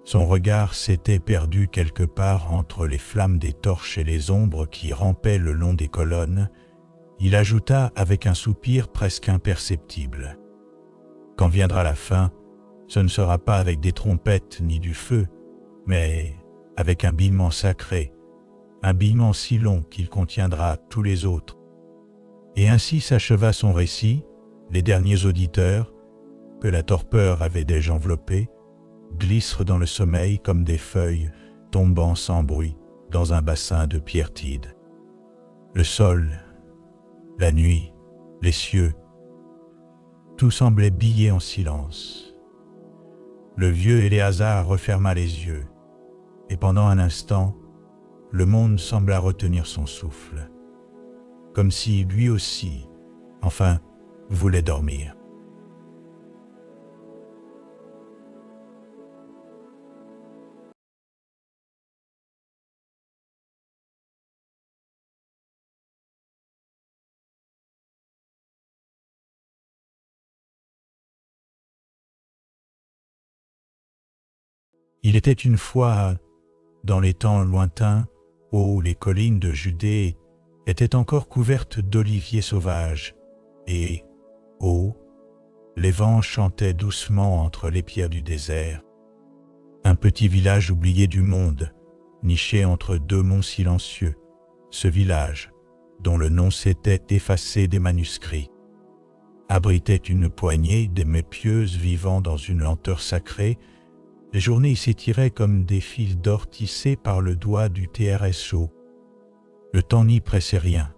Son regard s'était perdu quelque part entre les flammes des torches et les ombres qui rampaient le long des colonnes. Il ajouta avec un soupir presque imperceptible: « Quand viendra la fin, ce ne sera pas avec des trompettes ni du feu, mais avec un bîlement sacré, un bîlement si long qu'il contiendra tous les autres. » Et ainsi s'acheva son récit. Les derniers auditeurs, que la torpeur avait déjà enveloppés, glissent dans le sommeil comme des feuilles tombant sans bruit dans un bassin de pierre tiède. Le sol, la nuit, les cieux, tout semblait biller en silence. Le vieux Éléazar referma les yeux, et pendant un instant, le monde sembla retenir son souffle, comme si lui aussi, enfin, voulait dormir. Il était une fois, dans les temps lointains, où les collines de Judée étaient encore couvertes d'oliviers sauvages, et, où les vents chantaient doucement entre les pierres du désert. Un petit village oublié du monde, niché entre deux monts silencieux, ce village, dont le nom s'était effacé des manuscrits, abritait une poignée d'aimer pieuses vivant dans une lenteur sacrée. Les journées y s'étiraient comme des fils d'or tissés par le doigt du TRSO. Le temps n'y pressait rien,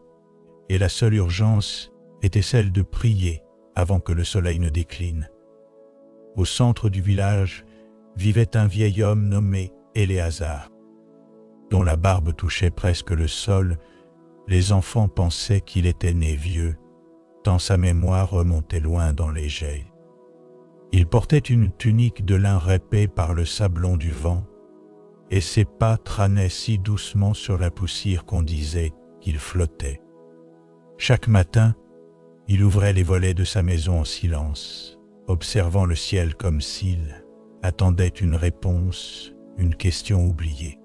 et la seule urgence était celle de prier avant que le soleil ne décline. Au centre du village vivait un vieil homme nommé Éléazar, dont la barbe touchait presque le sol. Les enfants pensaient qu'il était né vieux, tant sa mémoire remontait loin dans les geais. Il portait une tunique de lin râpée par le sablon du vent, et ses pas trânaient si doucement sur la poussière qu'on disait qu'il flottait. Chaque matin, il ouvrait les volets de sa maison en silence, observant le ciel comme s'il attendait une réponse, une question oubliée.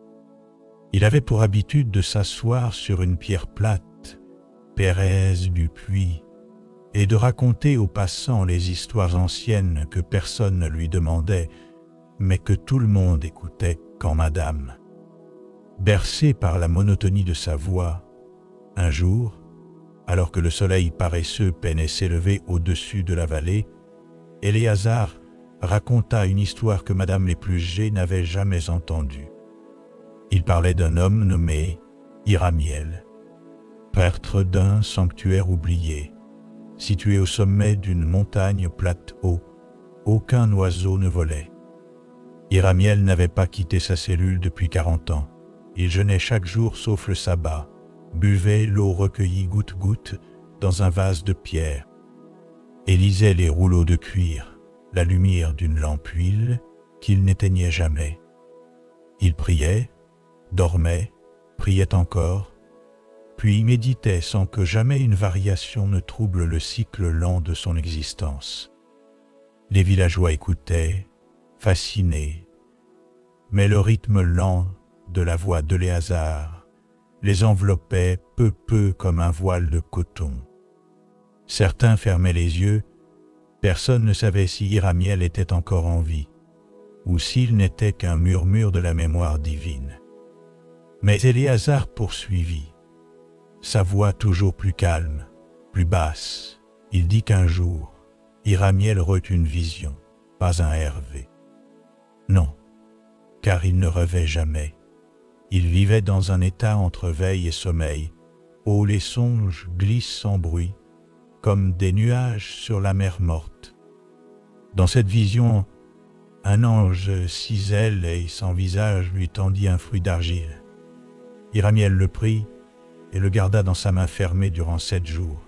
Il avait pour habitude de s'asseoir sur une pierre plate, Pérez du puits, et de raconter aux passants les histoires anciennes que personne ne lui demandait, mais que tout le monde écoutait quand madame. Bercé par la monotonie de sa voix, un jour, alors que le soleil paresseux peinait s'élever au-dessus de la vallée, Éléazar raconta une histoire que madame l'Épluchée n'avait jamais entendue. Il parlait d'un homme nommé Iramiel, prêtre d'un sanctuaire oublié, situé au sommet d'une montagne plate où aucun oiseau ne volait. Iramiel n'avait pas quitté sa cellule depuis 40 ans. Il jeûnait chaque jour sauf le sabbat, buvait l'eau recueillie goutte-goutte dans un vase de pierre, et lisait les rouleaux de cuir, la lumière d'une lampe huile qu'il n'éteignait jamais. Il priait, dormait, priait encore, puis méditait sans que jamais une variation ne trouble le cycle lent de son existence. Les villageois écoutaient, fascinés, mais le rythme lent de la voix d'Éléazar les enveloppait peu comme un voile de coton. Certains fermaient les yeux, personne ne savait si Iramiel était encore en vie, ou s'il n'était qu'un murmure de la mémoire divine. Mais Éléazar poursuivit, sa voix toujours plus calme, plus basse. Il dit qu'un jour, Iramiel reut une vision, pas un Hervé. Non, car il ne rêvait jamais. Il vivait dans un état entre veille et sommeil, où les songes glissent sans bruit, comme des nuages sur la mer morte. Dans cette vision, un ange cisèle et sans visage lui tendit un fruit d'argile. Iramiel le prit et le garda dans sa main fermée durant 7 jours,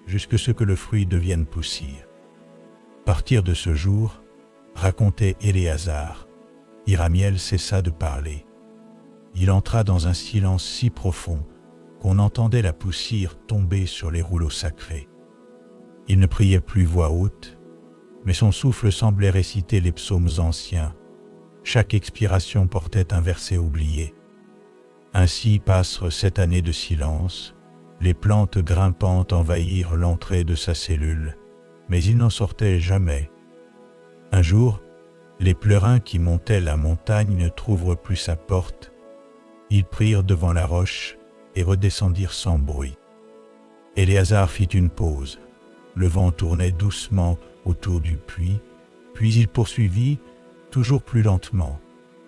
jusque ce que le fruit devienne poussière. À partir de ce jour, racontait Éléazar, Iramiel cessa de parler. Il entra dans un silence si profond qu'on entendait la poussière tomber sur les rouleaux sacrés. Il ne priait plus voix haute, mais son souffle semblait réciter les psaumes anciens. Chaque expiration portait un verset oublié. Ainsi passent 7 années de silence, les plantes grimpantes envahirent l'entrée de sa cellule, mais il n'en sortait jamais. Un jour, les pleurins qui montaient la montagne ne trouvrent plus sa porte. Ils prirent devant la roche et redescendirent sans bruit. Éléazar fit une pause. Le vent tournait doucement autour du puits, puis il poursuivit, toujours plus lentement,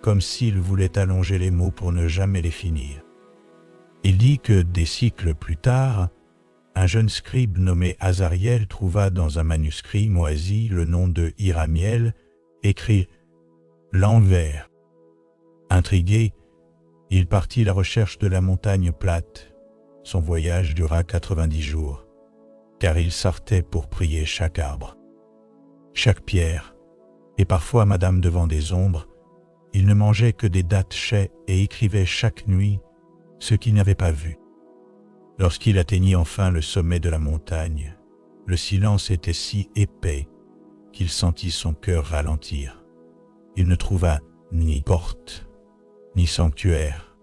comme s'il voulait allonger les mots pour ne jamais les finir. Il dit que des siècles plus tard, un jeune scribe nommé Azariel trouva dans un manuscrit moisi le nom de Iramiel, écrit l'envers. Intrigué, il partit à la recherche de la montagne plate. Son voyage dura 90 jours, car il sortait pour prier chaque arbre, chaque pierre, et parfois madame devant des ombres. Il ne mangeait que des dattes chais et écrivait chaque nuit ce qu'il n'avait pas vu. Lorsqu'il atteignit enfin le sommet de la montagne, le silence était si épais qu'il sentit son cœur ralentir. Il ne trouva ni porte, ni sanctuaire,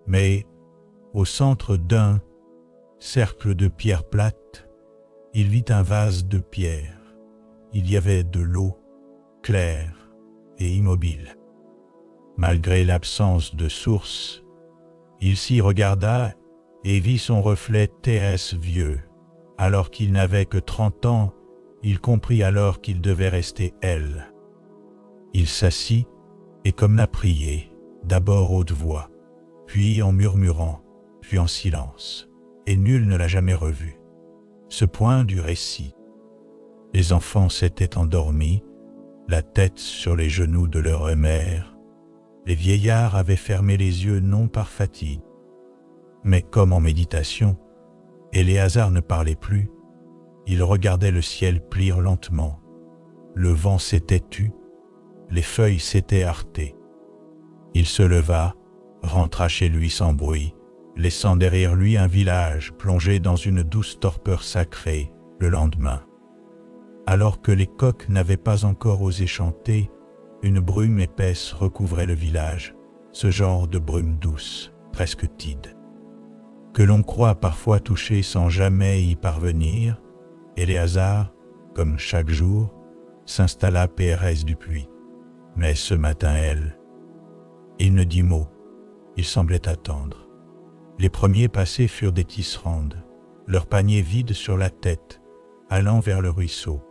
mais au centre d'un cercle de pierres plates, il vit un vase de pierre. Il y avait de l'eau, claire et immobile. Malgré l'absence de source, il s'y regarda et vit son reflet terrestre vieux. Alors qu'il n'avait que 30 ans, il comprit alors qu'il devait rester elle. Il s'assit et comme l'a prié, d'abord haute voix, puis en murmurant, puis en silence, et nul ne l'a jamais revu. Ce point du récit. Les enfants s'étaient endormis, la tête sur les genoux de leur mère. Les vieillards avaient fermé les yeux non par fatigue, mais comme en méditation. Éléazar ne parlait plus, il regardait le ciel plier lentement. Le vent s'était tu, les feuilles s'étaient heurtées. Il se leva, rentra chez lui sans bruit, laissant derrière lui un village plongé dans une douce torpeur sacrée le lendemain. Alors que les coqs n'avaient pas encore osé chanter, une brume épaisse recouvrait le village, ce genre de brume douce, presque tide, que l'on croit parfois toucher sans jamais y parvenir. Éléazar, comme chaque jour, s'installa PRS du puits. Mais ce matin, il ne dit mot, il semblait attendre. Les premiers passés furent des tisserandes, leurs paniers vides sur la tête, allant vers le ruisseau.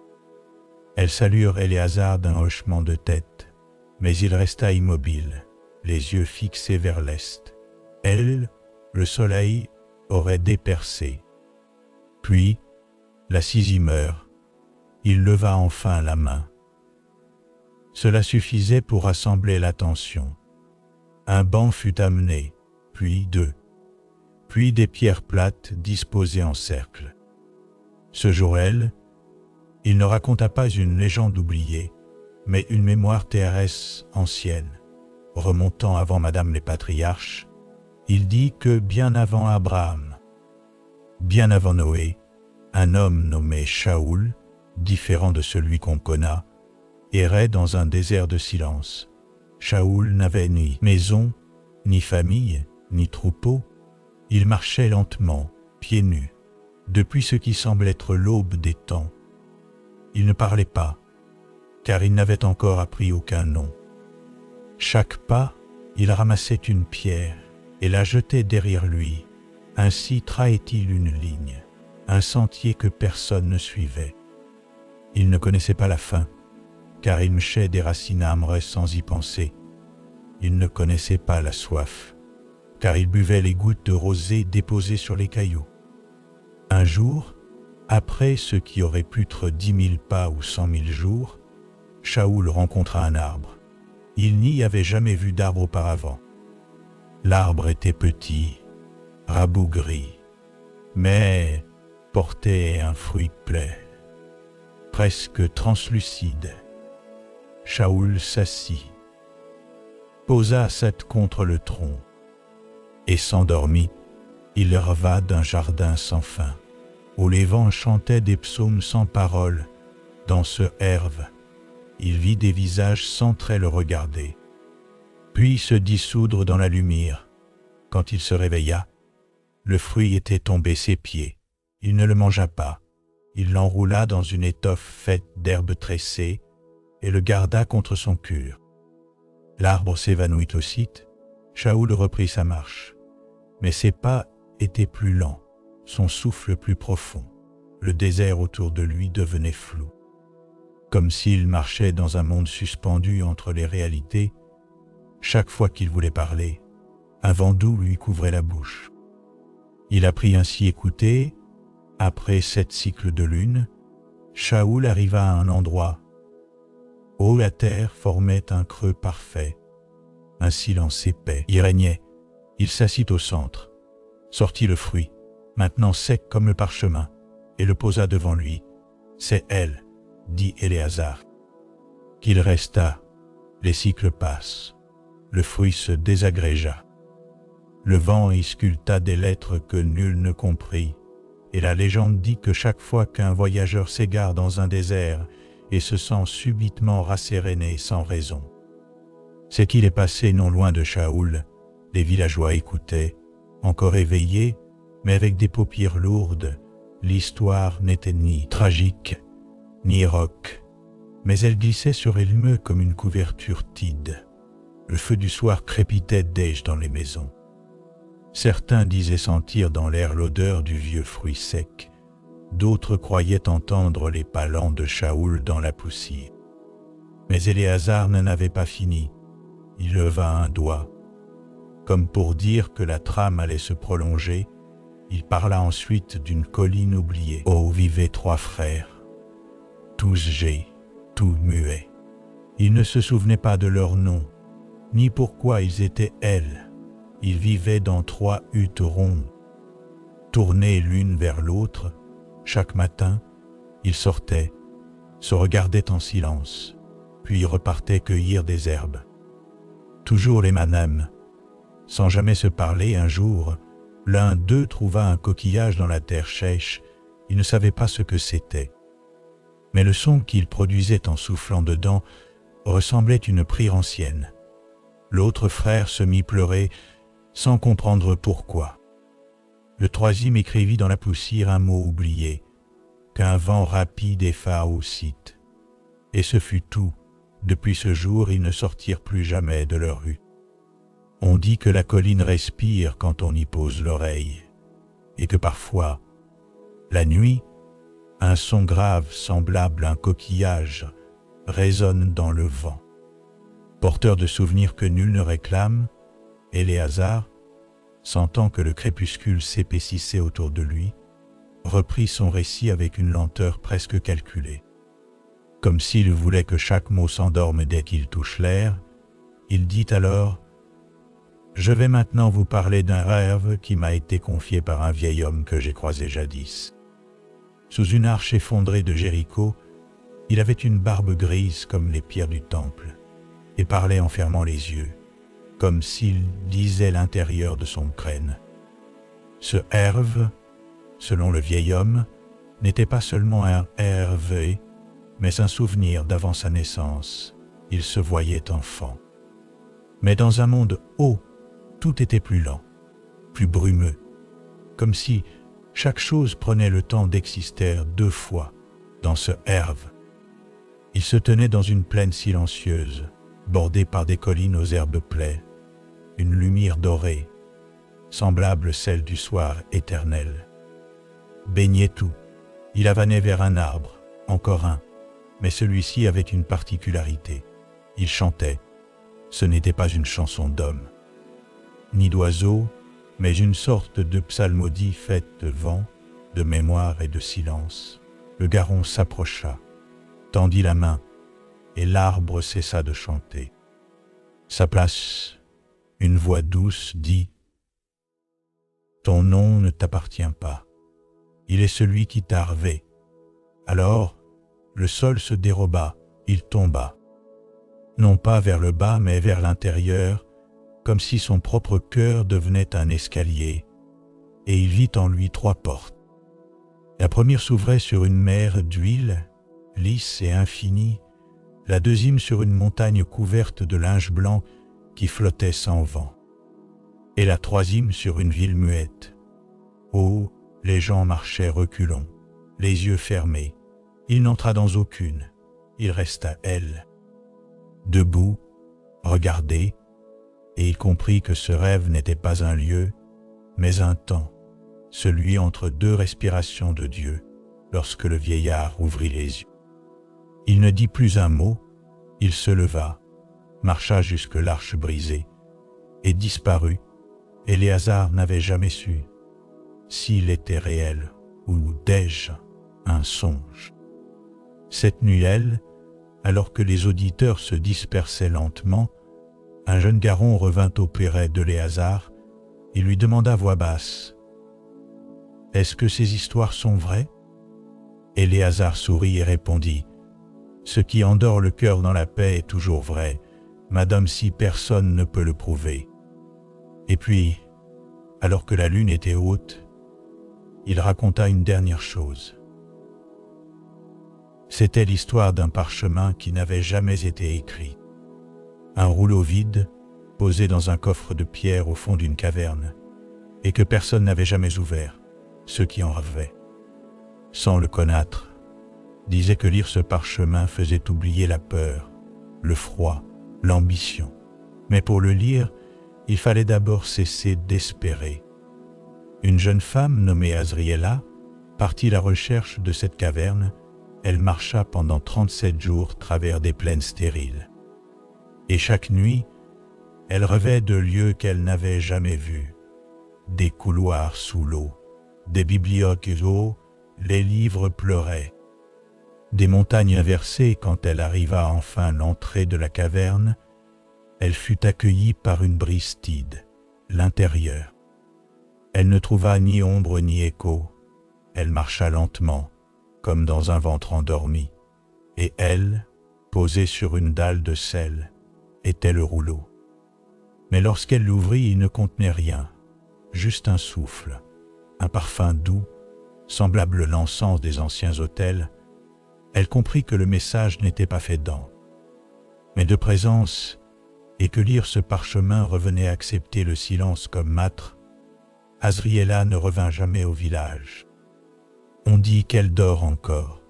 Elles saluèrent Éléazar d'un hochement de tête, mais il resta immobile, les yeux fixés vers l'est. Elle, le soleil, aurait dépercé. Puis, la 6e heure, il leva enfin la main. Cela suffisait pour rassembler l'attention. Un banc fut amené, puis 2, puis des pierres plates disposées en cercle. Ce jour-là, il ne raconta pas une légende oubliée, mais une mémoire TRS ancienne. Remontant avant Madame les patriarches, il dit que bien avant Abraham, bien avant Noé, un homme nommé Shaoul, différent de celui qu'on connaît, errait dans un désert de silence. Shaoul n'avait ni maison, ni famille, ni troupeau. Il marchait lentement, pieds nus, depuis ce qui semble être l'aube des temps. Il ne parlait pas, car il n'avait encore appris aucun nom. Chaque pas, il ramassait une pierre et la jetait derrière lui. Ainsi trahait-il une ligne, un sentier que personne ne suivait. Il ne connaissait pas la faim, car il mâchait des racines amères sans y penser. Il ne connaissait pas la soif, car il buvait les gouttes de rosée déposées sur les cailloux. Un jour, après ce qui aurait pu être 10 000 pas ou 100 000 jours, Shaoul rencontra un arbre. Il n'y avait jamais vu d'arbre auparavant. L'arbre était petit, rabougri, mais portait un fruit plein, presque translucide. Shaoul s'assit, posa sa tête contre le tronc et s'endormit. Il reva d'un jardin sans fin, où les vents chantaient des psaumes sans paroles. Dans ce herve, il vit des visages sans trait le regarder, puis se dissoudre dans la lumière. Quand il se réveilla, le fruit était tombé à ses pieds. Il ne le mangea pas. Il l'enroula dans une étoffe faite d'herbes tressées et le garda contre son cœur. L'arbre s'évanouit aussitôt. Shaoul reprit sa marche, mais ses pas étaient plus lents, son souffle plus profond. Le désert autour de lui devenait flou, comme s'il marchait dans un monde suspendu entre les réalités. Chaque fois qu'il voulait parler, un vent doux lui couvrait la bouche. Il apprit ainsi écouter. Après 7 cycles de lune, Shaoul arriva à un endroit où la terre formait un creux parfait. Un silence épais y régnait. Il s'assit au centre, sortit le fruit, maintenant sec comme le parchemin, et le posa devant lui. « C'est elle, » dit Éléazar. Qu'il resta, les cycles passent. Le fruit se désagrégea. Le vent y sculpta des lettres que nul ne comprit, et la légende dit que chaque fois qu'un voyageur s'égare dans un désert et se sent subitement rasséréné sans raison, c'est qu'il est passé non loin de Shaoul. Les villageois écoutaient, encore éveillés, mais avec des paupières lourdes. L'histoire n'était ni tragique, ni rock, mais elle glissait sur elle-même comme une couverture tide. Le feu du soir crépitait déjà dans les maisons. Certains disaient sentir dans l'air l'odeur du vieux fruit sec. D'autres croyaient entendre les pas lents de Shaoul dans la poussière. Mais Éléazar n'en avait pas fini. Il leva un doigt. Comme pour dire que la trame allait se prolonger, il parla ensuite d'une colline oubliée où vivaient 3 frères, tous gais, tous muets. Ils ne se souvenaient pas de leur nom, ni pourquoi ils étaient elles. Ils vivaient dans 3 huttes rondes. Tournées l'une vers l'autre, chaque matin, ils sortaient, se regardaient en silence, puis repartaient cueillir des herbes. Toujours les mêmes. Sans jamais se parler, un jour, l'un d'eux trouva un coquillage dans la terre sèche. Il ne savait pas ce que c'était. Mais le son qu'il produisait en soufflant dedans ressemblait à une prière ancienne. L'autre frère se mit pleurer sans comprendre pourquoi. Le troisième écrivit dans la poussière un mot oublié, qu'un vent rapide effa au site. Et ce fut tout. Depuis ce jour, ils ne sortirent plus jamais de leur rue. On dit que la colline respire quand on y pose l'oreille, et que parfois, la nuit, un son grave semblable à un coquillage résonne dans le vent. Porteur de souvenirs que nul ne réclame, Éléazar, sentant que le crépuscule s'épaississait autour de lui, reprit son récit avec une lenteur presque calculée. Comme s'il voulait que chaque mot s'endorme dès qu'il touche l'air, il dit alors « Je vais maintenant vous parler d'un rêve qui m'a été confié par un vieil homme que j'ai croisé jadis. Sous une arche effondrée de Jéricho, il avait une barbe grise comme les pierres du temple et parlait en fermant les yeux, comme s'il lisait l'intérieur de son crâne. Ce Herve, selon le vieil homme, n'était pas seulement un Hervé, mais un souvenir d'avant sa naissance. Il se voyait enfant. Mais dans un monde haut, tout était plus lent, plus brumeux, comme si chaque chose prenait le temps d'exister 2 fois dans ce Herve. Il se tenait dans une plaine silencieuse, bordée par des collines aux herbes plaies, une lumière dorée, semblable celle du soir éternel. Baignait tout. Il avanait vers un arbre, encore un, mais celui-ci avait une particularité. Il chantait. Ce n'était pas une chanson d'homme, ni d'oiseau, mais une sorte de psalmodie faite de vent, de mémoire et de silence. Le garron s'approcha, tendit la main, et l'arbre cessa de chanter. Sa place, une voix douce dit « Ton nom ne t'appartient pas, il est celui qui t'a rêvé. » Alors, le sol se déroba, il tomba, non pas vers le bas, mais vers l'intérieur, comme si son propre cœur devenait un escalier, et il vit en lui 3 portes. La première s'ouvrait sur une mer d'huile, lisse et infinie, la deuxième sur une montagne couverte de linge blanc qui flottait sans vent, et la troisième sur une ville muette. Oh, les gens marchaient reculons, les yeux fermés. Il n'entra dans aucune, il resta elle. Debout, regardé, et il comprit que ce rêve n'était pas un lieu, mais un temps, celui entre 2 respirations de Dieu, lorsque le vieillard ouvrit les yeux. Il ne dit plus un mot, il se leva, marcha jusque l'arche brisée, et disparut. Éléazar n'avait jamais su s'il était réel ou déjà un songe. Cette nuit, alors que les auditeurs se dispersaient lentement, un jeune garron revint auprès d'Éléazar et lui demanda à voix basse « Est-ce que ces histoires sont vraies ?» Éléazar sourit et répondit « Ce qui endort le cœur dans la paix est toujours vrai, madame, si personne ne peut le prouver. » Et puis, alors que la lune était haute, il raconta une dernière chose. C'était l'histoire d'un parchemin qui n'avait jamais été écrit. Un rouleau vide, posé dans un coffre de pierre au fond d'une caverne, et que personne n'avait jamais ouvert, ceux qui en rêvaient. Sans le connaître, disaient que lire ce parchemin faisait oublier la peur, le froid, l'ambition, Mais pour le lire, il fallait d'abord cesser d'espérer. Une jeune femme nommée Azriela partit à la recherche de cette caverne. Elle marcha pendant 37 jours travers des plaines stériles. Et chaque nuit, elle rêvait de lieux qu'elle n'avait jamais vus. Des couloirs sous l'eau, des bibliothèques où les livres pleuraient. Des montagnes inversées. Quand elle arriva enfin à l'entrée de la caverne, elle fut accueillie par une brise tiède, l'intérieur. Elle ne trouva ni ombre ni écho. Elle marcha lentement, comme dans un ventre endormi, et elle, posée sur une dalle de sel, était le rouleau. Mais lorsqu'elle l'ouvrit, il ne contenait rien, juste un souffle, un parfum doux, semblable à l'encens des anciens autels. Elle comprit que le message n'était pas fait d'encre, mais de présence, et que lire ce parchemin revenait accepter le silence comme mâtre. Azriela ne revint jamais au village. On dit qu'elle dort encore,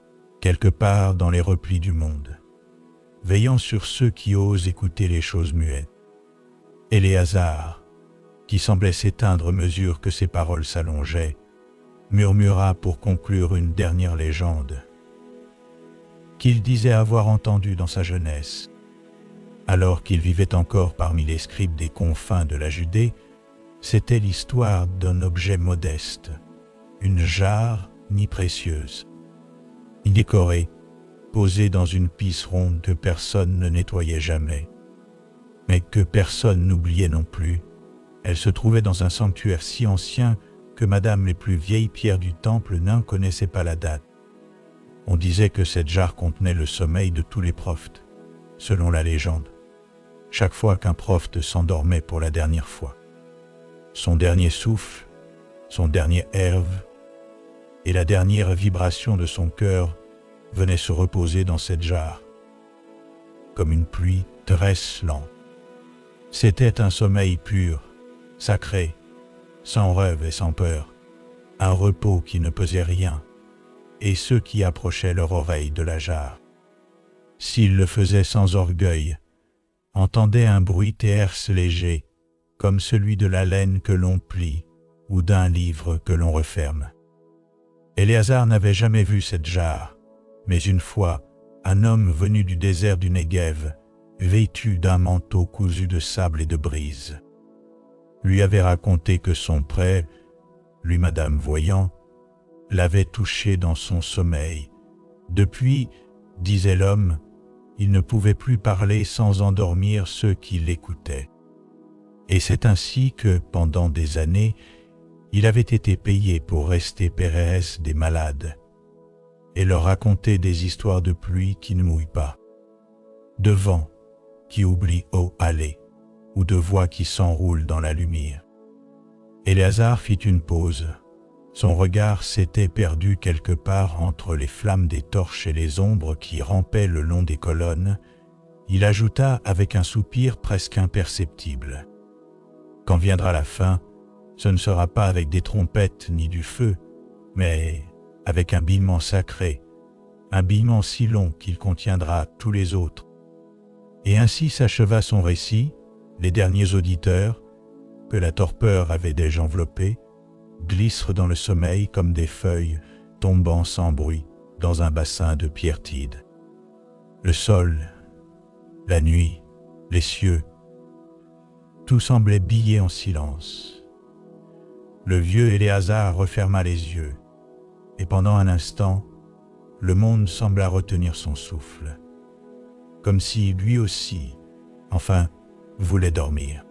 quelque part dans les replis du monde, veillant sur ceux qui osent écouter les choses muettes. Éléazar, qui semblait s'éteindre à mesure que ses paroles s'allongeaient, murmura pour conclure une dernière légende qu'il disait avoir entendue dans sa jeunesse. Alors qu'il vivait encore parmi les scribes des confins de la Judée, c'était l'histoire d'un objet modeste, une jarre ni précieuse, ni décorée, posée dans une pisse ronde que personne ne nettoyait jamais, mais que personne n'oubliait non plus. Elle se trouvait dans un sanctuaire si ancien que madame les plus vieilles pierres du temple n'en connaissait pas la date. On disait que cette jarre contenait le sommeil de tous les prophètes, selon la légende. Chaque fois qu'un prophète s'endormait pour la dernière fois, son dernier souffle, son dernier herve et la dernière vibration de son cœur venaient se reposer dans cette jarre, comme une pluie lente. C'était un sommeil pur, sacré, sans rêve et sans peur, un repos qui ne pesait rien, et ceux qui approchaient leur oreille de la jarre, s'ils le faisaient sans orgueil, entendaient un bruit tierce léger, comme celui de la laine que l'on plie ou d'un livre que l'on referme. Éléazar n'avait jamais vu cette jarre, mais une fois, un homme venu du désert du Negev, vêtu d'un manteau cousu de sable et de brise, lui avait raconté que son prêtre, lui madame voyant, l'avait touché dans son sommeil. Depuis, disait l'homme, il ne pouvait plus parler sans endormir ceux qui l'écoutaient. Et c'est ainsi que, pendant des années, il avait été payé pour rester Pérès des malades et leur raconter des histoires de pluie qui ne mouillent pas, de vent qui oublie où aller, ou de voix qui s'enroulent dans la lumière. Éléazar fit une pause. Son regard s'était perdu quelque part entre les flammes des torches et les ombres qui rampaient le long des colonnes. Il ajouta avec un soupir presque imperceptible: « Quand viendra la fin, ce ne sera pas avec des trompettes ni du feu, mais avec un bîlement sacré, un bîlement si long qu'il contiendra tous les autres. » Et ainsi s'acheva son récit. Les derniers auditeurs, que la torpeur avait déjà enveloppés, glissent dans le sommeil comme des feuilles tombant sans bruit dans un bassin de pierre tiède. Le sol, la nuit, les cieux, tout semblait biller en silence. Le vieux Éléazar referma les yeux, et pendant un instant, le monde sembla retenir son souffle, comme si lui aussi, enfin, voulait dormir.